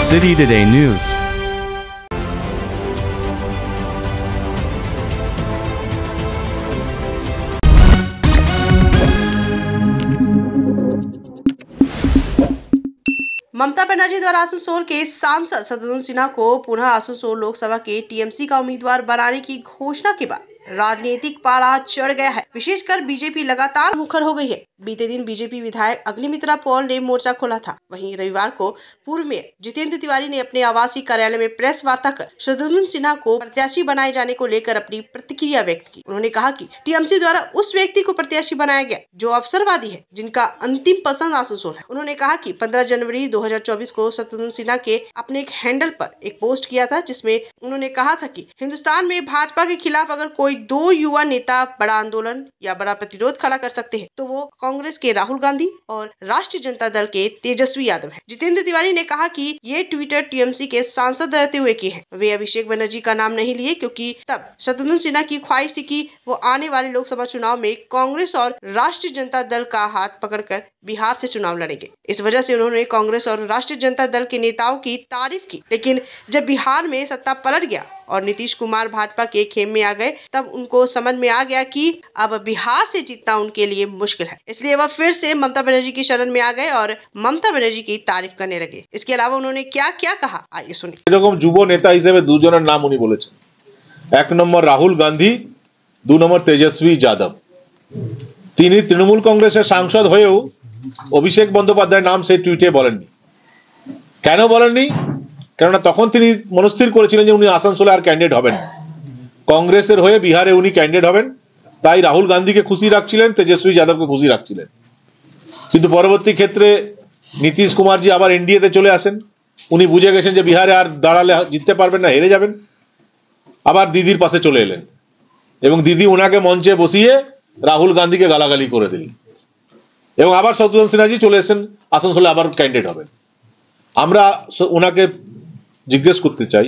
City Today News. Mamata Banerjee द्वारा आसनसोल के सांसद शत्रुघ्न सिन्हा को पुनः आसनसोल लोकसभा के टीएमसी का उम्मीदवार बनाने की घोषणा के बाद राजनीतिक पारा चढ़ गया है। विशेषकर बीजेपी लगातार मुखर हो गई है। बीते दिन बीजेपी विधायक अग्निमित्रा पॉल ने मोर्चा खोला था। वहीं रविवार को पूर्व मेयर जितेंद्र तिवारी ने अपने आवासीय कार्यालय में प्रेस वार्ता कर शत्रुघ्न सिन्हा को प्रत्याशी बनाए जाने को लेकर अपनी प्रतिक्रिया व्यक्त की। उन्होंने कहा कि टीएमसी द्वारा उस व्यक्ति को प्रत्याशी बनाया गया जो अवसरवादी है, जिनका अंतिम पसंद आसनसोल है। उन्होंने कहा कि 15 जनवरी 2024 को शत्रुघ्न सिन्हा के अपने एक हैंडल पर एक पोस्ट किया था, जिसमें उन्होंने कहा था कि हिंदुस्तान में भाजपा के खिलाफ अगर कोई दो युवा नेता बड़ा आंदोलन या बड़ा प्रतिरोध खड़ा कर सकते हैं तो वो कांग्रेस के राहुल गांधी और राष्ट्रीय जनता दल के तेजस्वी यादव हैं। जितेंद्र तिवारी ने कहा कि ये ट्विटर टीएमसी के सांसद रहते हुए किए हैं। वे अभिषेक बनर्जी का नाम नहीं लिए क्योंकि तब शत्रुघ्न सिन्हा की ख्वाहिश थी कि वो आने वाले लोकसभा चुनाव में कांग्रेस और राष्ट्रीय जनता दल का हाथ पकड़कर बिहार से चुनाव लड़ेंगे। इस वजह से उन्होंने कांग्रेस और राष्ट्रीय जनता दल के नेताओं की तारीफ की। लेकिन जब बिहार में सत्ता पलट गया और नीतीश कुमार भाजपा के खेमे में आ गए, तब उनको समझ में आ गया कि अब बिहार से जीतना उनके लिए मुश्किल है। इसलिए वह फिर से ममता बनर्जी की शरण में आ गए और ममता बनर्जी की तारीफ करने लगे। इसके अलावा उन्होंने क्या क्या कहा, आइए सुनिए। এরকম যুব নেতা হিসেবে দুজনের নাম উনি বলেছেন। এক নম্বর রাহুল গান্ধী, দু নম্বর তেজস্বী যাদব। তিনি তৃণমূল কংগ্রেসের সাংসদ হয়েও অভিষেক বন্দ্যোপাধ্যায়ের নাম সেই টুইটে বলেননি। কেন বলেননি? কেননা তখন তিনি মনস্থির করেছিলেন যে উনি আসানসোলে আর ক্যান্ডিডেট হবেন না। কংগ্রেসের হয়ে বিহারে উনি ক্যান্ডিডেট হবেন, তাই রাহুল গান্ধীকে খুশি রাখছিলেন, তেজস্বী যাদবকে খুশি রাখছিলেন। কিন্তু পরবর্তী ক্ষেত্রে নীতিশ কুমারজি আবার এনডিএতে চলে আসেন। উনি বুঝে গেছেন যে বিহারে আর দাঁড়ালে জিততে পারবেন না, হেরে যাবেন। আবার দিদির পাশে চলে এলেন এবং দিদি ওনাকে মঞ্চে বসিয়ে রাহুল গান্ধীকে গালাগালি করে দিলেন এবং আবার শত্রুঘ্ন সিনহাজি চলে এসেছেন আসানসোলে আবার ক্যান্ডিডেট হবেন। আমরা ওনাকে জিজ্ঞেস করতে চাই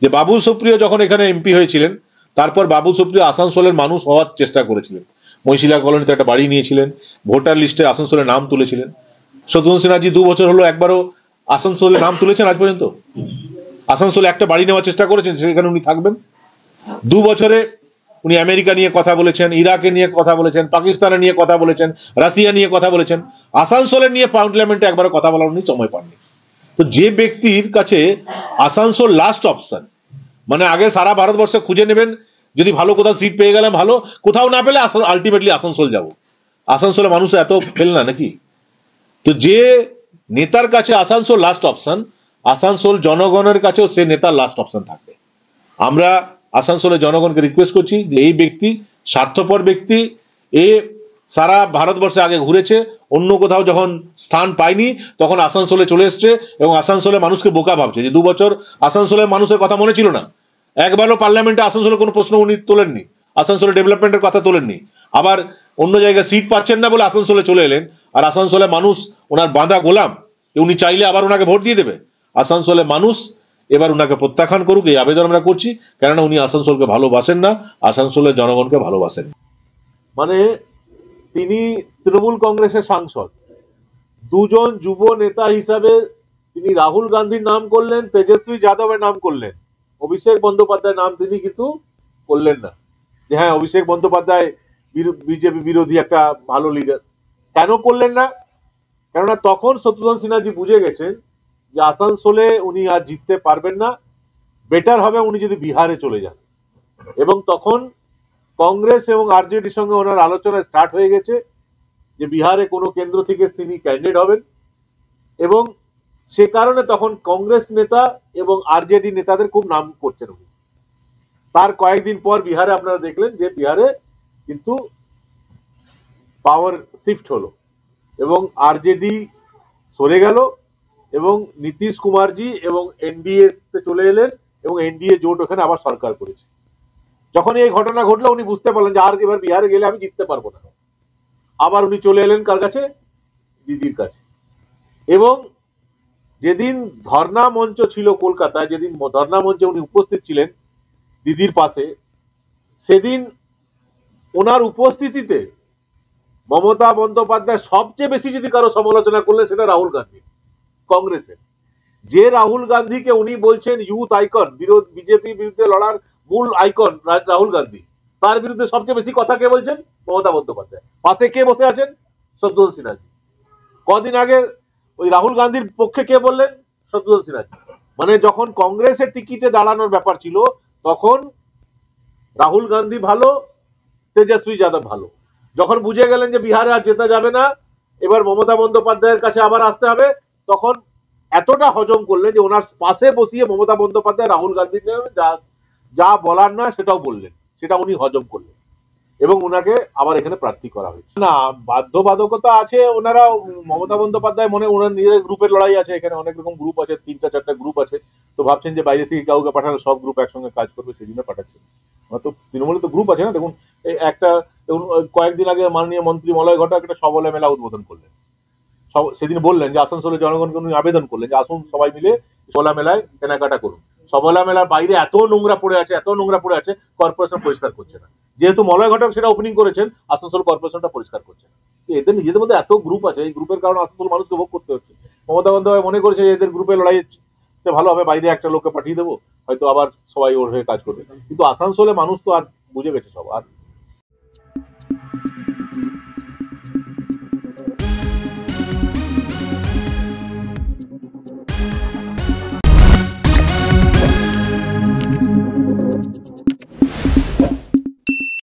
যে বাবুল সুপ্রিয় যখন এখানে এমপি হয়েছিলেন, তারপর বাবুল সুপ্রিয় আসানসোলের মানুষ হওয়ার চেষ্টা করেছিলেন। মহিশিলা কলোনিতে একটা বাড়ি নিয়েছিলেন, ভোটার লিস্টে আসানসোলের নাম তুলেছিলেন। শত্রুঘ্ন সিনহাজি 2 বছর হলো একবারও আসানসোলের নাম তুলেছেন আজ পর্যন্ত? আসানসোলে একটা বাড়ি নেওয়ার চেষ্টা করেছেন সেখানে উনি থাকবেন? 2 বছরে উনি আমেরিকা নিয়ে কথা বলেছেন, ইরাকে নিয়ে কথা বলেছেন, পাকিস্তানে নিয়ে কথা বলেছেন, রাশিয়া নিয়ে কথা বলেছেন। আসানসোলের নিয়ে পার্লামেন্টে একবারও কথা বলার উনি সময় পাননি। তো যে ব্যক্তির কাছে আসানসোল লাস্ট অপশন, মানে আগে সারা ভারতবর্ষে খুঁজে নেবেন, যদি ভালো কোথাও সিট পেয়ে গেলাম ভালো, কোথাও না পেলে আলটিমেটলি আসানসোল যাব। আসানসোলে মানুষ এত ফেল না নাকি? তো যে নেতার কাছে আসানসোল লাস্ট অপশন, আসানসোল জনগণের কাছেও সে নেতা লাস্ট অপশন থাকবে। আমরা আসানসোলের জনগণকে রিকোয়েস্ট করছি যে এই ব্যক্তি স্বার্থপর ব্যক্তি, এ সারা ভারতবর্ষে আগে ঘুরেছে, অন্য কোথাও যখন স্থান পায়নি তখন আসানসোলে চলে এসছে এবং আসানসোলের মানুষকে বোকা ভাবছে যে 2 বছর আসানসোলের মানুষের কথা মনে ছিল না। একবারও পার্লামেন্টে আসানসোলের কোনো প্রশ্ন উনি তোলেননি, আসানসোলের ডেভেলপমেন্টের কথা তোলেননি। আবার অন্য জায়গায় সিট পাচ্ছেন না বলে আসানসোলে চলে এলেন, আর আসানসোলের মানুষ ওনার বাঁধা গোলাম, উনি চাইলে আবার ওনাকে ভোট দিয়ে দেবে। আসানসোলের মানুষ এবার ওনাকে প্রত্যাখ্যান করুক, এই আবেদন আমরা করছি। কেননা উনি আসানসোলকে ভালোবাসেন না, আসানসোলের জনগণকে ভালোবাসেন। মানে তিনি তৃণমূল কংগ্রেসের সাংসদ, দুজন যুব নেতা হিসাবে তিনি রাহুল গান্ধীর নাম করলেন, তেজস্বী যাদবের নাম করলেন, অভিষেক বন্দ্যোপাধ্যায়ের নাম তিনি কিন্তু করলেন না যে হ্যাঁ অভিষেক বন্দ্যোপাধ্যায় বিজেপি বিরোধী একটা ভালো লিডার। কেন করলেন না? কেননা তখন শত্রুঘ্ন সিনহাজি বুঝে গেছেন যে আসানসোলে উনি আর জিততে পারবেন না, বেটার হবে উনি যদি বিহারে চলে যান। এবং তখন কংগ্রেস এবং আরজেডির সঙ্গে ওনার আলোচনা স্টার্ট হয়ে গেছে যে বিহারে কোনো কেন্দ্র থেকে তিনি ক্যান্ডিডেট হবেন এবং সে কারণে তখন কংগ্রেস নেতা এবং আরজেডি নেতাদের খুব নাম করছেন উনি। তার কয়েকদিন পর বিহারে আপনারা দেখলেন যে বিহারে কিন্তু পাওয়ার শিফট হলো এবং আরজেডি সরে গেল এবং নীতিশ কুমারজি এবং এনডিএ তে চলে এলেন এবং এনডিএ জোট ওখানে আবার সরকার করেছে। যখন এই ঘটনা ঘটলো উনি বুঝতে পারলেন যে আর এবার বিহারে গেলে আমি জিততে পারবো না। আবার উনি চলে এলেন কার কাছে? দিদির কাছে। এবং যেদিন ধর্ণা মঞ্চ ছিল কলকাতায়, যেদিন ধর্ণা মঞ্চে উনি উপস্থিত ছিলেন দিদির পাশে, সেদিন ওনার উপস্থিতিতে মমতা বন্দ্যোপাধ্যায় সবচেয়ে বেশি যদি কারো সমালোচনা করলেন সেটা রাহুল গান্ধী কংগ্রেসের। যে রাহুল গান্ধীকে উনি বলছেন ইউথ আইকন, বিজেপি বিরুদ্ধে লড়ার মূল আইকন রাহুল গান্ধী, তার বিরুদ্ধে সবচেয়ে বেশি কথা কে বলছেন? মমতা বন্দ্যোপাধ্যায়। পাশে কে বসে আছেন? শত্রুঘ্ন সিনহা। কদিন আগে ওই রাহুল গান্ধীর পক্ষে কে বললেন? শত্রুঘ্ন সিনহা। মানে যখন কংগ্রেসের টিকিটে দাঁড়ানোর ব্যাপার ছিল তখন রাহুল গান্ধী ভালো, তেজস্বী যাদব ভালো। যখন বুঝে গেলেন যে বিহারে আর জেতা যাবে না, এবার মমতা বন্দ্যোপাধ্যায়ের কাছে আবার আসতে হবে, তখন এতটা হজম করলেন যে ওনার পাশে বসিয়ে মমতা বন্দ্যোপাধ্যায় রাহুল গান্ধীকে যা যা বলার না সেটাও বললেন, সেটা উনি হজম করলেন এবং ওনাকে আবার এখানে প্রার্থী করা হয়েছে। না, বাধ্যবাধকতা আছে। ওনারা মমতা বন্দ্যোপাধ্যায় মনে ওনার নিজের গ্রুপের লড়াই আছে, এখানে অনেক রকম গ্রুপ আছে, 3-4টা গ্রুপ আছে, তো ভাবছেন যে বাইরে থেকে কাউকে পাঠানো সব গ্রুপ একসঙ্গে কাজ করবে, সেই জন্য পাঠাচ্ছেন। হয়তো তৃণমূলে তো গ্রুপ আছে না, দেখুন একটা দেখুন কয়েকদিন আগে মাননীয় মন্ত্রী মলয় ঘটক একটা সবলা মেলা উদ্বোধন করলেন। সেদিন বললেন যে আসানসোলের জনগণকে উনি আবেদন করলেন যে আসুন সবাই মিলে সবলা মেলায় কেনাকাটা করুন। সবলা মেলার বাইরে এত নোংরা পড়ে আছে, এত নোংরা পড়ে আছে, কর্পোরেশন পরিষ্কার করছে না। যেহেতু মলয় ঘটক সেটা ওপেনিং করেছেন, আসানসোল কর্পোরেশনটা পরিষ্কার করছে না। এদের নিজেদের মধ্যে এত গ্রুপ আছে, এই গ্রুপের কারণে আসানসোল মানুষকে ভোগ করতে হচ্ছে। মমতা বন্দ্যোপাধ্যায় মনে করেছে এদের গ্রুপে লড়াই ভালো হবে, বাইরে একটা লোককে পাঠিয়ে দেবো, হয়তো আবার সবাই ওর হয়ে কাজ করবে। কিন্তু আসানসোলে মানুষ তো আর বুঝে গেছে সব, আর